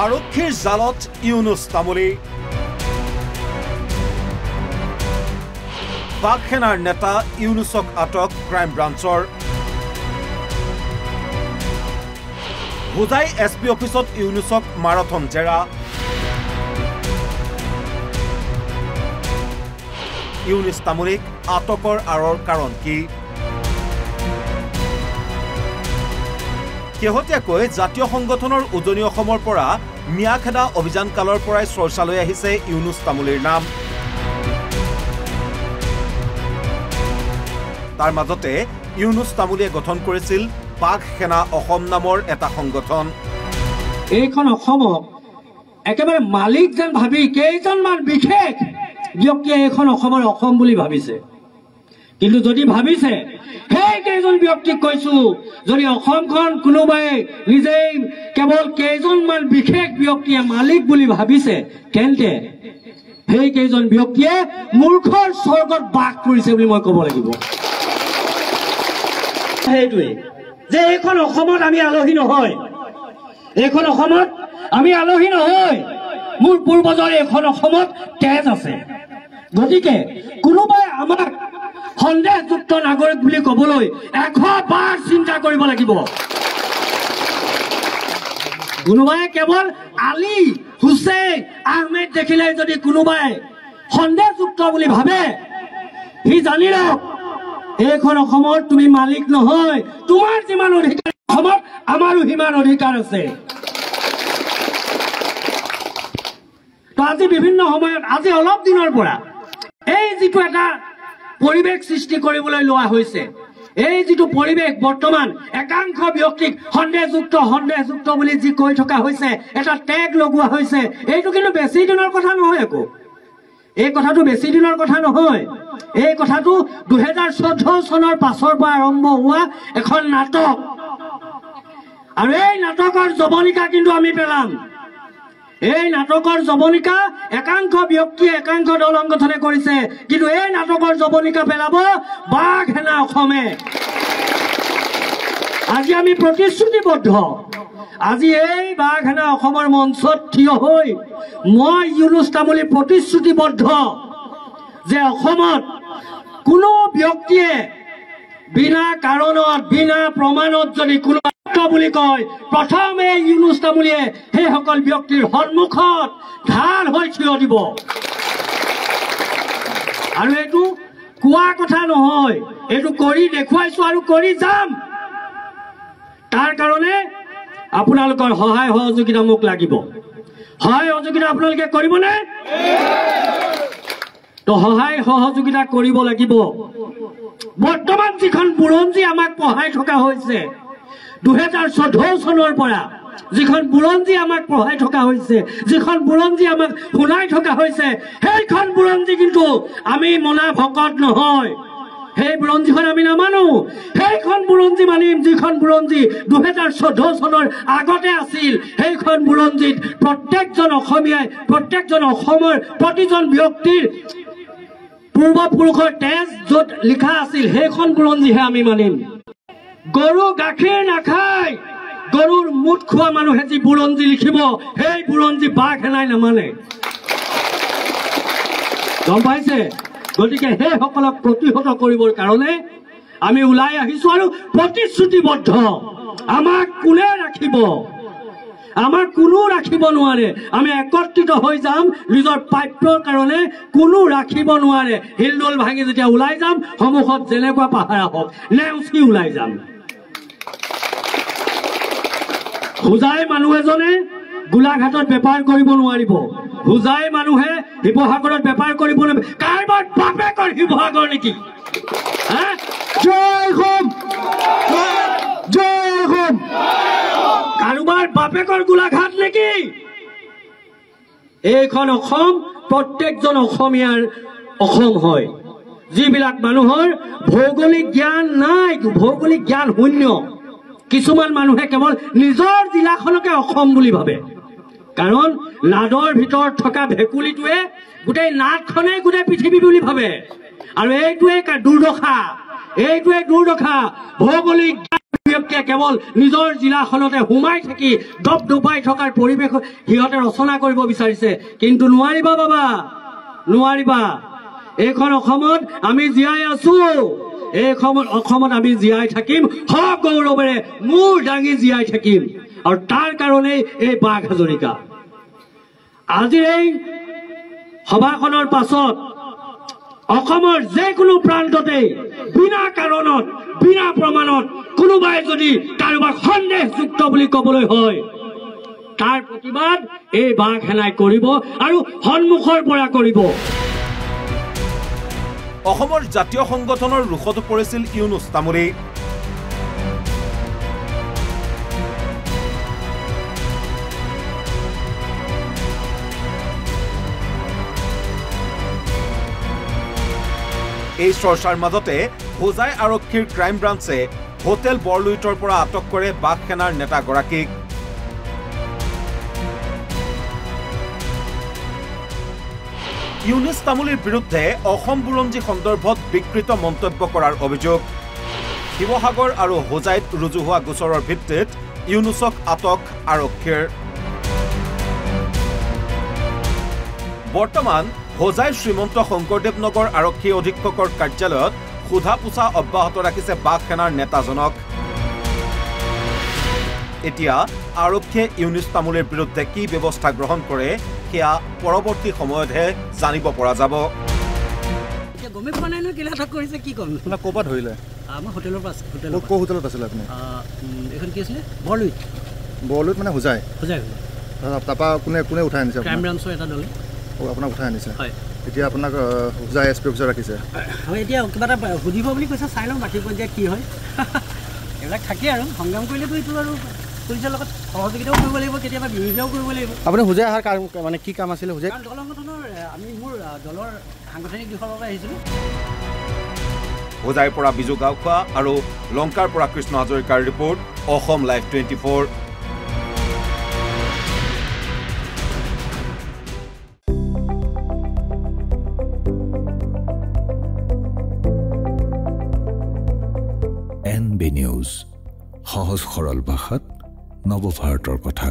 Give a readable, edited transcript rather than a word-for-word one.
আৰক্ষীৰ জালত ইউনুছ তামুলী পাক সেনাৰ নেতা ইউনুছক আটক ক্ৰাইম ব্ৰাঞ্চৰ হুজাই এছপি অফিচত ইউনুছক মাৰাথন জেৰা ইউনুছ তামুলীক আটকৰ আঁৰৰ কাৰণ কি শেহতীয়াকৈ জাতীয় সংগঠনৰ উজনি অসমৰ পৰা মিয়াখেদা অভিযান কালৰ পৰাই চৰ্চালৈ আহিছে ইউনুছ তামুলীৰ নাম তাৰ মাজতে ইউনুছ তামুলীয়ে গঠন কৰিছিল পাক সেনা অসম নামৰ এটা সংগঠন এইখন অসমক একেবাৰে মালিক যেন ভাবি কেইজনমান বিশেষ ব্যক্তিয়ে এইখন অসমৰ অসম বুলি ভাবিছে কিন্তু যদি ভাবিছে সেই কেইজন ব্যক্তিক কৈছো যদি অসমখন কোনোবাই নিজেই কেৱল কেইজনমান বিশেষ ব্যক্তিয়ে মালিক বুলি ভাবিছে তেন্তে সেই কেইজন ব্যক্তিয়ে মূৰ্খৰ স্বৰ্গত বাস কৰিছে বুলি মই ক'ব লাগিব সেইটোৱে যে এইখন অসমত আমি আলহী নহয় এইখন অসমত আমি আলহী নহয় মোৰ পূৰ্বজৰ এইখন অসমত তেজ আছে গতিকে কোনোবাই আমাক সন্দেহযুক্ত নাগৰিক বুলি ক'বলৈ 100 বাৰ চিন্তা কৰিব লাগিব কোনোবাই কেৱল আলী হুছেইন আহমেদ দেখিলে যদি কোনোবাই সন্দেহযুক্ত বুলি ভাবে সি জানি লওক এইখন অসমত তুমি মালিক নহয় তোমাৰ যিমান অধিকাৰ অসমত আমাৰো সিমান অধিকাৰ আছে তো আজি বিভিন্ন সময়ত আজি অলপ দিনৰ পৰা এই যিটো এটা পৰিৱেশ সৃষ্টি কৰিবলৈ লোৱা হৈছে এই যিটো পৰিৱেশ বৰ্তমান একাংশ ব্যক্তিক সন্দেহযুক্ত বুলি যি কৈ থকা হৈছে এটা টেগ লগোৱা হৈছে এইটো কিন্তু বেছি দিনৰ কথা নহয় একো এই কথাটো বেছি দিনৰ কথা নহয় এই কথাটো 2014 চনৰ পাছৰ পৰা আৰম্ভ হোৱা এখন নাটক আৰু এই নাটকৰ জবনিকা কিন্তু আমি পেলাম এই নাটকৰ জবনিকা একাংশ ব্যক্তিয়ে একাংশ দল সংগঠনে কৰিছে কিন্তু এই নাটকৰ জবনিকা পেলাব বাঘ সেনা অসমে আজি আমি প্ৰতিশ্ৰুতিবদ্ধ আজি এই বাঘ সেনা অসমৰ মঞ্চত থিয় হৈ মই ইউনুছ তামুলী প্ৰতিশ্ৰুতিবদ্ধ যে অসমত কোনো ব্যক্তিয়ে বিনা কাৰণত বিনা প্ৰমাণত যদি কোনো বুলি কয় প্ৰথমে ইউনুছ তামুলীয়ে সেই সকল ব্যক্তিৰ সন্মুখত ঢাল হৈ থিয় দিব আৰু এইটো কোৱা কথা নহয় এইটো কৰি দেখুৱাইছো আৰু কৰি যাম তাৰ কাৰণে আপোনালোকৰ সহায় সহযোগিতা মোক লাগিব সহায় সহযোগিতা আপোনালোকে কৰিবনে তো সহায় সহযোগিতা কৰিব লাগিব বৰ্তমান যিখন বুৰঞ্জী আমাক পঢ়াই থকা হৈছে 2014 চনৰ পৰা যিখন বুৰঞ্জী আমাক পঢ়াই থকা হৈছে যিখন বুৰঞ্জী আমাক শুনাই থকা হৈছে সেইখন বুৰঞ্জী কিন্তু আমি মনা ভকত নহয় সেই বুৰঞ্জীখন আমি নামানো সেইখন বুৰঞ্জী মানিম যিখন বুৰঞ্জী 2014 চনৰ আগতে আছিল সেইখন বুৰঞ্জীত প্ৰত্যেকজন অসমীয়াই প্ৰত্যেকজন অসমৰ প্ৰতিজন ব্যক্তিৰ পূৰ্বপুৰুষৰ তেজ য'ত লিখা আছিল সেইখন বুৰঞ্জীহে আমি মানিম গৰু গাখীৰ নাখায় গৰুৰ মুঠ খোৱা মানুহে যি বুৰঞ্জী লিখিব সেই বুৰঞ্জী বাঘ সেনাই নামানে গম পাইছে গতিকে সেইসকলক প্ৰতিহত কৰিবৰ কাৰণে আমি ওলাই আহিছো আৰু প্ৰতিশ্ৰুতিবদ্ধ আমাক কোনে ৰাখিব আমাক কোনো ৰাখিব নোৱাৰে আমি একত্ৰিত হৈ যাম নিজৰ প্ৰাপ্যৰ কাৰণে কোনো ৰাখিব নোৱাৰে হিলদোল ভাঙি যেতিয়া ওলাই যাম সন্মুখত যেনেকুৱা পাহাৰা হওক নেওচি ওলাই যাম হুজাই মানুহ এজনে গোলাঘাটত বেপাৰ কৰিব নোৱাৰিব হুজাই মানুহে শিৱসাগৰত বেপাৰ কৰিব নোৱাৰিব কাৰোবাৰ বাপেকৰ শিৱসাগৰ নেকি জয় হোম জয় হোম কাৰোবাৰ বাপেকৰ গোলাঘাট নেকি এইখন অসম প্ৰত্যেকজন অসমীয়াৰ অসম হয় যিবিলাক মানুহৰ ভৌগোলিক জ্ঞান নাই ভৌগোলিক জ্ঞান শূন্য কিছুমান মানুহে কেৱল নিজৰ জিলাখনকে অসম বুলি ভাবে কাৰণ নাদৰ ভিতৰত থকা ভেকুলিটোৱে গোটেই নাদখনে গোটেই পৃথিৱী বুলি ভাবে আৰু এইটোৱে দুৰ্দশা ভৌগোলিক ব্যক্তিয়ে কেৱল নিজৰ জিলাখনতে সোমাই থাকি দপদপাই থকাৰ পৰিৱেশ সিহঁতে ৰচনা কৰিব বিচাৰিছে কিন্তু নোৱাৰিবা বাবা নোৱাৰিবা এইখন অসমত আমি জীয়াই আছো এই অসমত আমি জীয়াই থাকিম সগৌৰৱেৰে মূৰ দাঙি জীয়াই থাকিম আৰু তাৰ কাৰণেই এই বাঘ হাজৰিকা আজিৰ এই সভাখনৰ পাছত অসমৰ যিকোনো প্ৰান্ততে বিনা কাৰণত বিনা প্ৰমাণত কোনোবাই যদি কাৰোবাক সন্দেহযুক্ত বুলি ক'বলৈ হয় তাৰ প্ৰতিবাদ এই বাঘ সেনাই কৰিব আৰু সন্মুখৰ পৰা কৰিব অসমৰ জাতীয় সংগঠনৰ ৰুখতো পৰিছিল ইউনুছ তামুলী এই চৰ্চাৰ মাজতে হোজাই আৰক্ষীৰ ক্ৰাইম ব্ৰাঞ্চে হোটেল বৰলুইটৰ পৰা আটক কৰে বাঘ সেনাৰ নেতাগৰাকীক ইউনুছ তামুলীৰ বিৰুদ্ধে অসম বুৰঞ্জী সন্দৰ্ভত বিকৃত মন্তব্য কৰাৰ অভিযোগ শিৱসাগৰ আৰু হোজাইত ৰুজু হোৱা গোচৰৰ ভিত্তিত ইউনুছক আটক আৰক্ষীৰ বৰ্তমান হোজাই শ্ৰীমন্ত শংকৰদেৱ নগৰ আৰক্ষী অধীক্ষকৰ কাৰ্যালয়ত সোধা পোছা অব্যাহত ৰাখিছে বাঘ সেনাৰ নেতাজনক এতিয়া আৰক্ষীয়ে ইউনুছ তামুলীৰ বিৰুদ্ধে কি ব্যৱস্থা গ্ৰহণ কৰে সেয়া পৰৱৰ্তী সময়তহে জানিব পৰা যাব গমে পোৱা নাই ন কেলা ঠক কৰিছে কি কম না কোপা ধৰিলে আমাৰ হোটেলৰ পাছ হোটেলৰ কো হোটেলত আছিল আপুনি এখন কি আছিল বৰলুইট বৰলুইট মানে হোজাই তাৰপা কোনে কোনে উঠাই আনিছে ক্ৰাইম ব্ৰাঞ্চৰ এটা দলে আপোনাক উঠাই আনিছে হয় এতিয়া আপোনাক হোজাই এছ পি অফিচাৰ ৰাখিছে হয় এতিয়া কিবা এটা সুধিব বুলি কৈছে চাই লওঁ বাকী পৰ্যায়ত কি হয় এইবিলাক থাকে আৰু সংগ্ৰাম কৰিলেতো এইটো আৰু পুলিচৰ লগত সহযোগিতাও কৰিব লাগিব কেতিয়াবা বিৰোধিতাও কৰিব লাগিব আপুনি হোজাই অহাৰ মানে কি কাম আছিলে হোজাই দল সংগঠনৰ আমি মোৰ দলৰ সাংগঠনিক দিশৰ বাবে আহিছিলোঁ হোজাইৰ পৰা বিজু গাঁওখোৱা আৰু লংকাৰ পৰা কৃষ্ণ হাজৰিকাৰ report Assam live 24 NB News, সহজ সৰল ভাষাত নৱভাৰতৰ কথা।